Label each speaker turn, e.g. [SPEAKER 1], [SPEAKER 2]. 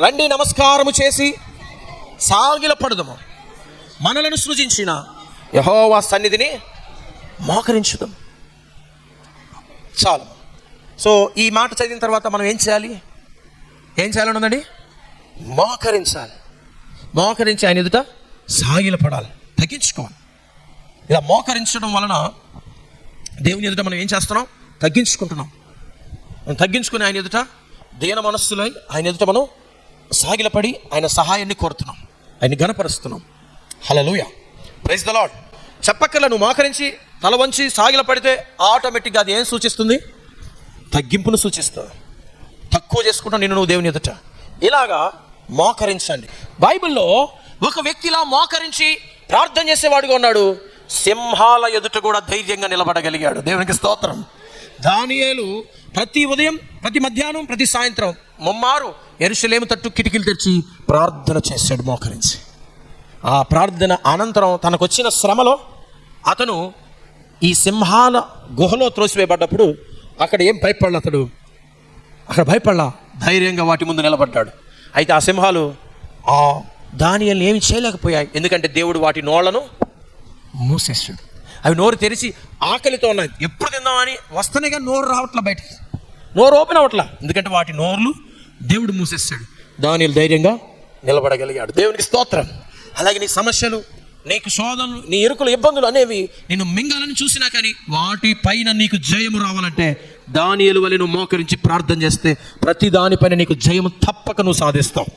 [SPEAKER 1] రండి నమస్కారము చేసి సాగిలపడుదము, మనలను సృజించిన యెహోవా సన్నిధిని మోకరించుదాం. చాలు. సో ఈ మాట చదివిన తర్వాత మనం ఏం చేయాలి? ఏం చేయాలని ఉందండి? మోకరించాలి. మోకరించి ఆయన ఎదుట సాగిలపడాలి, తగ్గించుకోవాలి. ఇలా మోకరించడం వలన దేవుని ఎదుట మనం ఏం చేస్తున్నాం? తగ్గించుకుంటున్నాం. మనం తగ్గించుకుని ఆయన ఎదుట దీన మనస్సులై ఆయన ఎదుట మనం సాగిలపడి ఆయన సహాయాన్ని కోరుతున్నాం, ఆయన్ని ఘనపరుస్తున్నాం. హల్లెలూయా, ప్రైజ్ ద లార్డ్. చెప్పక్కర్లా, నువ్వు మోకరించి తల వంచి సాగిలపడితే ఆటోమేటిక్గా అది ఏం సూచిస్తుంది? తగ్గింపును సూచిస్తుంది. తక్కువ చేసుకుంటావు నిన్ను నువ్వు దేవుని ఎదుట. ఇలాగా మోకరించండి. బైబిల్లో ఒక వ్యక్తిలా మోకరించి ప్రార్థన చేసేవాడుగా ఉన్నాడు. సింహాల ఎదుట కూడా ధైర్యంగా నిలబడగలిగాడు. దేవునికి స్తోత్రం. దానియేలు ప్రతి ఉదయం, ప్రతి మధ్యాహ్నం, ప్రతి సాయంత్రం ముమ్మారు యెరూషలేము తట్టు కిటికీలు తెరిచి ప్రార్థన చేశాడు మోకరించి. ఆ ప్రార్థన అనంతరం తనకొచ్చిన శ్రమలో అతను ఈ సింహాల గుహలో త్రోసివేయబడ్డప్పుడు అక్కడ ఏం భయపడలే. అక్కడ భయపడలా, ధైర్యంగా వాటి ముందు నిలబడ్డాడు. అయితే ఆ సింహాలు ఆ దానియేలుని ఏమి చేయలేకపోయాయి, ఎందుకంటే దేవుడు వాటి నోళ్లను మూసేసాడు. అవి నోరు తెరిచి ఆకలితో ఉన్నాయి, ఎప్పుడు తిందామని వస్తేనే కానీ నోరు రావట్లా, బయటికి నోరు ఓపెన్ అవ్వట్లా, ఎందుకంటే వాటి నోర్లు దేవుడు మూసేసాడు. దానియేలు ధైర్యంగా నిలబడగలిగాడు. దేవునికి స్తోత్రం. అలాగే నీ సమస్యలు, నీకు శోధనలు, నీ ఇరుకులు, ఇబ్బందులు అనేవి నిన్ను మింగాలని చూసినా కానీ వాటి పైన నీకు జయము రావాలంటే దానియేలు వలె నువ్వు మోకరించి ప్రార్థన చేస్తే ప్రతి దానిపైన నీకు జయము తప్పక నువ్వు సాధిస్తావు.